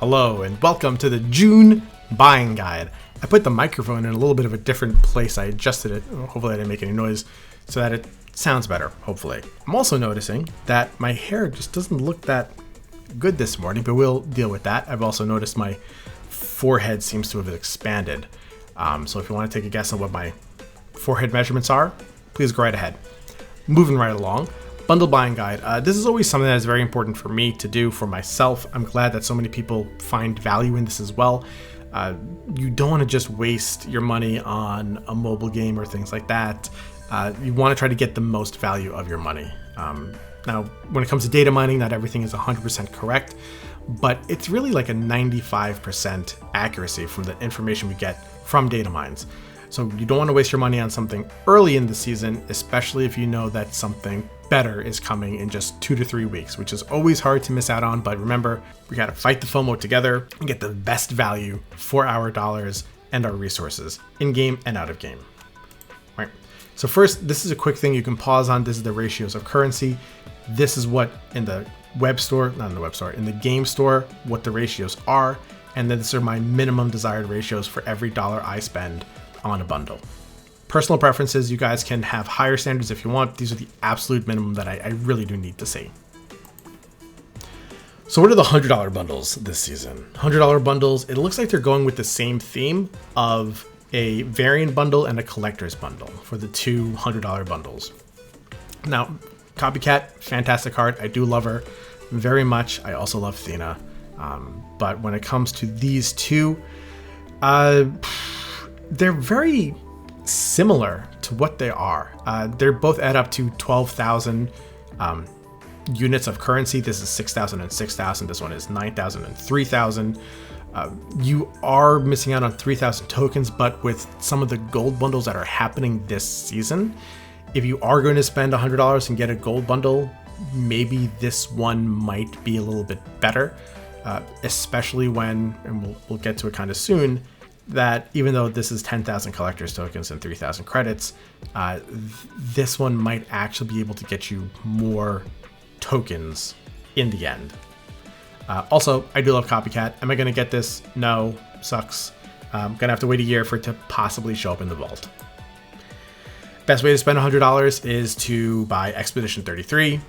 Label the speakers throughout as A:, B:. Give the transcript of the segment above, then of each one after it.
A: Hello and welcome to the June buying guide. I put the microphone in a little bit of a different place. I adjusted it. Hopefully I didn't make any noise so that it sounds better, hopefully. I'm also noticing that my hair just doesn't look that good this morning, but we'll deal with that. I've also noticed my forehead seems to have expanded. So if you want to take a guess on what my forehead measurements are, please go right ahead. Moving right along. Bundle buying guide. This is always something that is very important for me to do for myself. I'm glad that so many people find value in this as well. You don't want to just waste your money on a mobile game or things like that. You want to try to get the most value of your money. Now, when it comes to data mining, not everything is 100% correct, but it's really like a 95% accuracy from the information we get from data mines. So you don't want to waste your money on something early in the season, especially if you know that something better is coming in just 2 to 3 weeks, which is always hard to miss out on. But remember, we got to fight the FOMO together and get the best value for our dollars and our resources in game and out of game. Right. So first, this is a quick thing you can pause on. This is the ratios of currency. This is what in the web store, not in the web store, in the game store, what the ratios are. And then these are my minimum desired ratios for every dollar I spend on a bundle. Personal preferences, you guys can have higher standards if you want. These are the absolute minimum that I really do need to see. So what are the $100 bundles this season? $100 bundles, it looks like they're going with the same theme of a variant bundle and a collector's bundle for the two $100 bundles. Now, Copycat, fantastic card. I do love her very much. I also love Athena. But when it comes to these two, they're very similar to what they are. They're both add up to 12,000 units of currency. This is 6,000 and 6,000. This one is 9,000 and 3,000. You are missing out on 3,000 tokens, but with some of the gold bundles that are happening this season, if you are going to spend $100 and get a gold bundle, maybe this one might be a little bit better, especially when, and we'll get to it kind of soon, that even though this is 10,000 collector's tokens and 3,000 credits, this one might actually be able to get you more tokens in the end. Also, I do love Copycat. Am I going to get this? No. Sucks. I'm going to have to wait a year for it to possibly show up in the vault. Best way to spend $100 is to buy Expedition 33,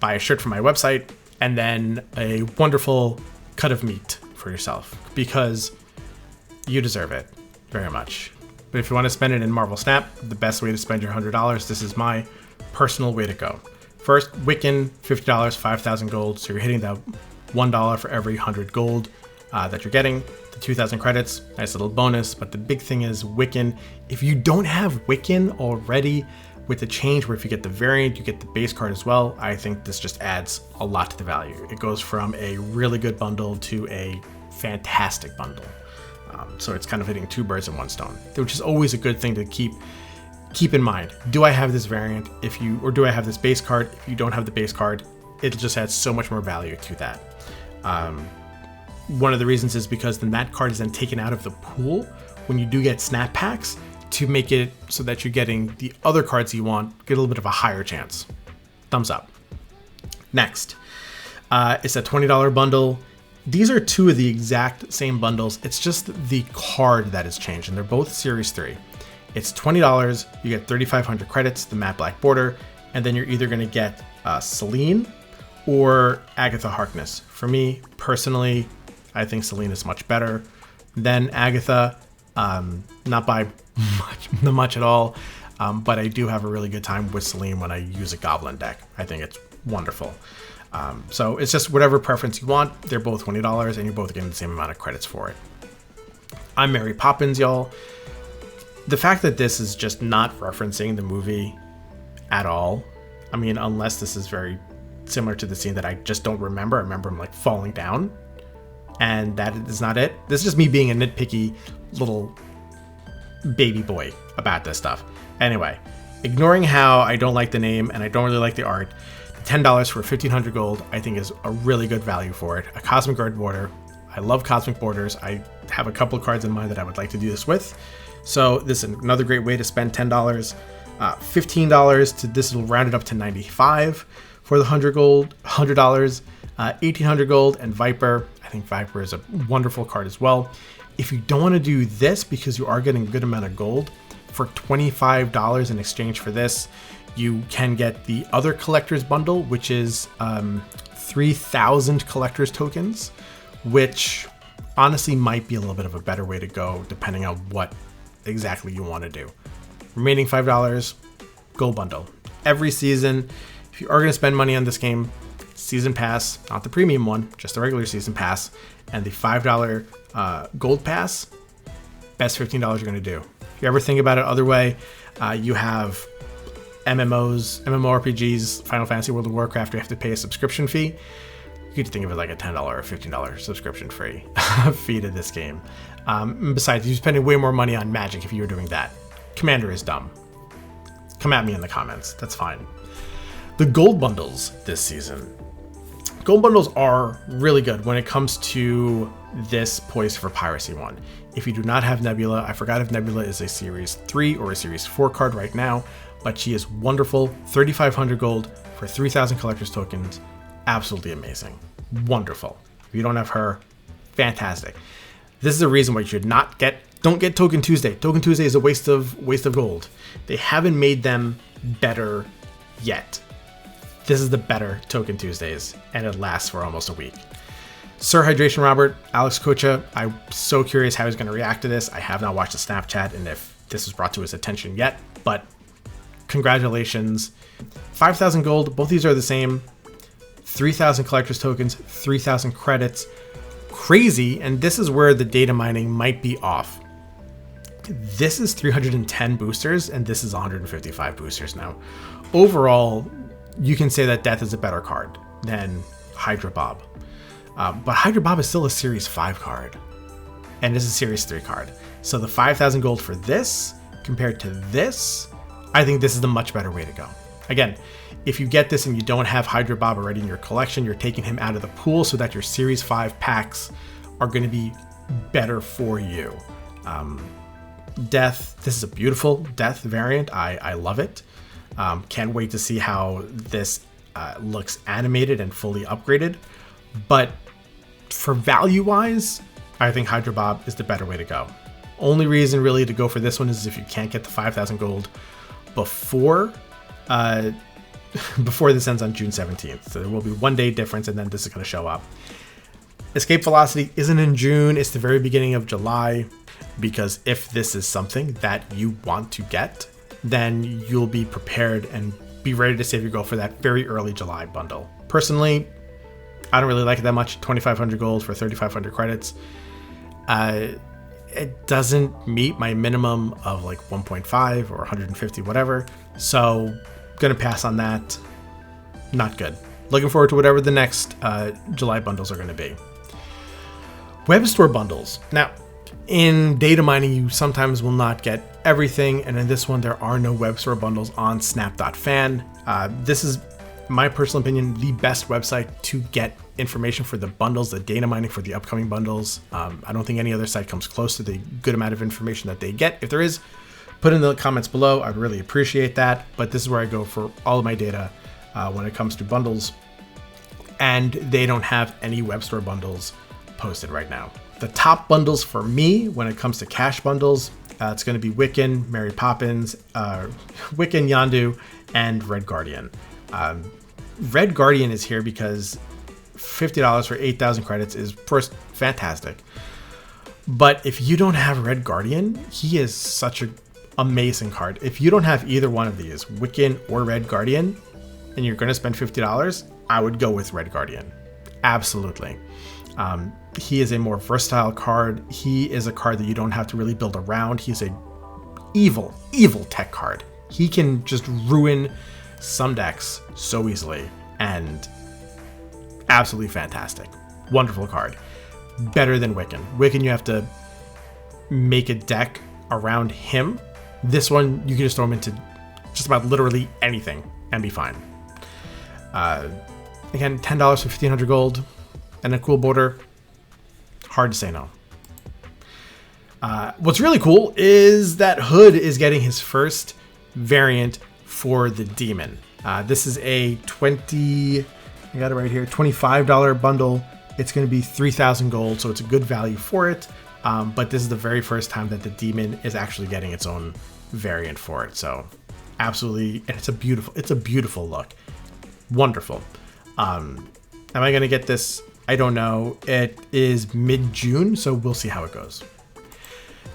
A: buy a shirt from my website, and then a wonderful cut of meat for yourself, because you deserve it very much. But if you want to spend it in Marvel Snap, the best way to spend your $100, this is my personal way to go. First, Wiccan, $50, 5,000 gold. So you're hitting that $1 for every 100 gold that you're getting. The 2,000 credits, nice little bonus. But the big thing is Wiccan. If you don't have Wiccan already, with the change where if you get the variant, you get the base card as well, I think this just adds a lot to the value. It goes from a really good bundle to a fantastic bundle. So it's kind of hitting two birds in one stone, which is always a good thing to keep in mind. Do I have this variant? Or do I have this base card? If you don't have the base card, it just adds so much more value to that. One of the reasons is because then that card is then taken out of the pool when you do get snap packs to make it so that you're getting the other cards you want, get a little bit of a higher chance. Thumbs up. Next, it's a $20 bundle. These are two of the exact same bundles. It's just the card that has changed, and they're both Series 3. It's $20. You get 3,500 credits, the matte black border, and then you're either going to get Selene or Agatha Harkness. For me, personally, I think Selene is much better than Agatha. Not by much at all, but I do have a really good time with Selene when I use a Goblin deck. I think it's wonderful. So it's just whatever preference you want. They're both $20 and you're both getting the same amount of credits for it. I'm Mary Poppins, y'all. The fact that this is just not referencing the movie at all, I mean, unless this is very similar to the scene that I just don't remember. I remember him like falling down, and that is not it. This is just me being a nitpicky little baby boy about this stuff. Anyway, ignoring how I don't like the name and I don't really like the art, $10 for 1,500 gold, I think is a really good value for it. A Cosmic Guard border. I love Cosmic Borders. I have a couple of cards in mind that I would like to do this with. So this is another great way to spend $10. $15 to this will round it up to 95 for the $100. $1,800 gold and Viper. I think Viper is a wonderful card as well. If you don't want to do this because you are getting a good amount of gold, for $25 in exchange for this, you can get the other collector's bundle, which is 3,000 collector's tokens, which honestly might be a little bit of a better way to go depending on what exactly you want to do. Remaining $5, gold bundle. Every season, if you are going to spend money on this game, season pass, not the premium one, just the regular season pass, and the $5 gold pass, best $15 you're going to do. If you ever think about it other way, you have MMOs, MMORPGs, Final Fantasy, World of Warcraft, you have to pay a subscription fee. You could think of it like a $10 or $15 subscription fee to this game. Besides, you're spending way more money on Magic if you were doing that. Commander is dumb. Come at me in the comments, that's fine. The gold bundles this season. Gold bundles are really good when it comes to this Poised for Piracy one. If you do not have Nebula, I forgot if Nebula is a Series 3 or a Series 4 card right now, but she is wonderful. 3,500 gold for 3,000 collector's tokens. Absolutely amazing. Wonderful. If you don't have her, fantastic. This is a reason why you should don't get Token Tuesday. Token Tuesday is a waste of gold. They haven't made them better yet. This is the better Token Tuesdays, and it lasts for almost a week. Sir Hydration Robert, Alex Kocha, I'm so curious how he's going to react to this. I have not watched the Snapchat and if this was brought to his attention yet, but congratulations. 5,000 gold, both these are the same. 3,000 collector's tokens, 3,000 credits. Crazy, and this is where the data mining might be off. This is 310 boosters, and this is 155 boosters now. Overall, you can say that Death is a better card than Hydra Bob. But Hydra Bob is still a Series 5 card, and this is a Series 3 card. So the 5,000 gold for this compared to this, I think this is the much better way to go. Again, if you get this and you don't have Hydra Bob already in your collection, you're taking him out of the pool so that your Series 5 packs are going to be better for you. Death, this is a beautiful Death variant. I love it. Can't wait to see how this looks animated and fully upgraded. But for value-wise, I think Hydra Bob is the better way to go. Only reason really to go for this one is if you can't get the 5,000 gold before this ends on June 17th. So there will be 1 day difference, and then this is going to show up. Escape Velocity isn't in June, it's the very beginning of July, because if this is something that you want to get, then you'll be prepared and be ready to save your gold for that very early July bundle. Personally, I don't really like it that much. 2,500 gold for 3,500 credits. It doesn't meet my minimum of like 1.5 or 150, whatever. So gonna pass on that. Not good. Looking forward to whatever the next July bundles are gonna be. Web store bundles. Now, in data mining, you sometimes will not get everything, and in this one, there are no web store bundles on snap.fan. This is, my personal opinion, the best website to get information for the bundles, the data mining for the upcoming bundles. I don't think any other site comes close to the good amount of information that they get. If there is, put in the comments below. I'd really appreciate that. But this is where I go for all of my data when it comes to bundles. And they don't have any web store bundles posted right now. The top bundles for me when it comes to cash bundles, it's going to be Wiccan, Mary Poppins, Wiccan, Yondu, and Red Guardian. Red Guardian is here because $50 for 8,000 credits is first fantastic. But if you don't have Red Guardian, he is such an amazing card. If you don't have either one of these, Wiccan or Red Guardian, and you're going to spend $50, I would go with Red Guardian. Absolutely. He is a more versatile card. He is a card that you don't have to really build around. He's a evil, evil tech card. He can just ruin some decks so easily, and absolutely fantastic. Wonderful card. Better than Wiccan. Wiccan, you have to make a deck around him. This one, you can just throw him into just about literally anything and be fine. Again, $10 for 1,500 gold and a cool border. Hard to say no. What's really cool is that Hood is getting his first variant for the Demon. This is a I got it right here, $25 bundle It's going to be 3,000 gold, so it's a good value for it. But this is the very first time that the demon is actually getting its own variant for it. So absolutely, and it's a beautiful look. Wonderful. Am I going to get this? I don't know. It is mid-June, so we'll see how it goes.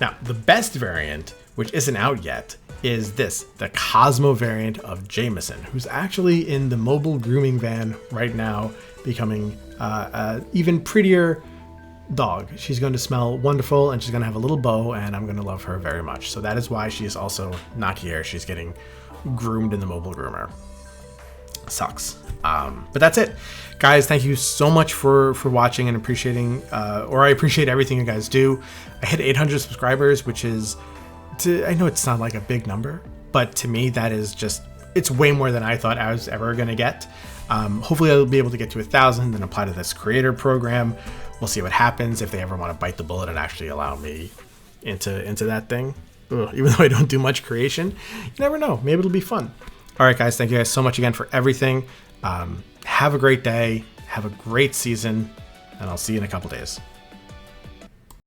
A: Now, the best variant, which isn't out yet, is this, the Cosmo variant of Jameson, who's actually in the mobile grooming van right now, becoming an even prettier dog. She's going to smell wonderful, and she's going to have a little bow, and I'm going to love her very much. So that is why she is also not here. She's getting groomed in the mobile groomer. Sucks. But that's it, guys. Thank you so much for watching and appreciating, I appreciate everything you guys do. I hit 800 subscribers, which is, I know it's not like a big number, but to me that is just, it's way more than I thought I was ever gonna get. Hopefully I'll be able to get to 1,000 and apply to this creator program. We'll see what happens if they ever want to bite the bullet and actually allow me into that thing. Ugh, even though I don't do much creation, you never know. Maybe it'll be fun. All right, guys. Thank you guys so much again for everything. Have a great day. Have a great season, and I'll see you in a couple days.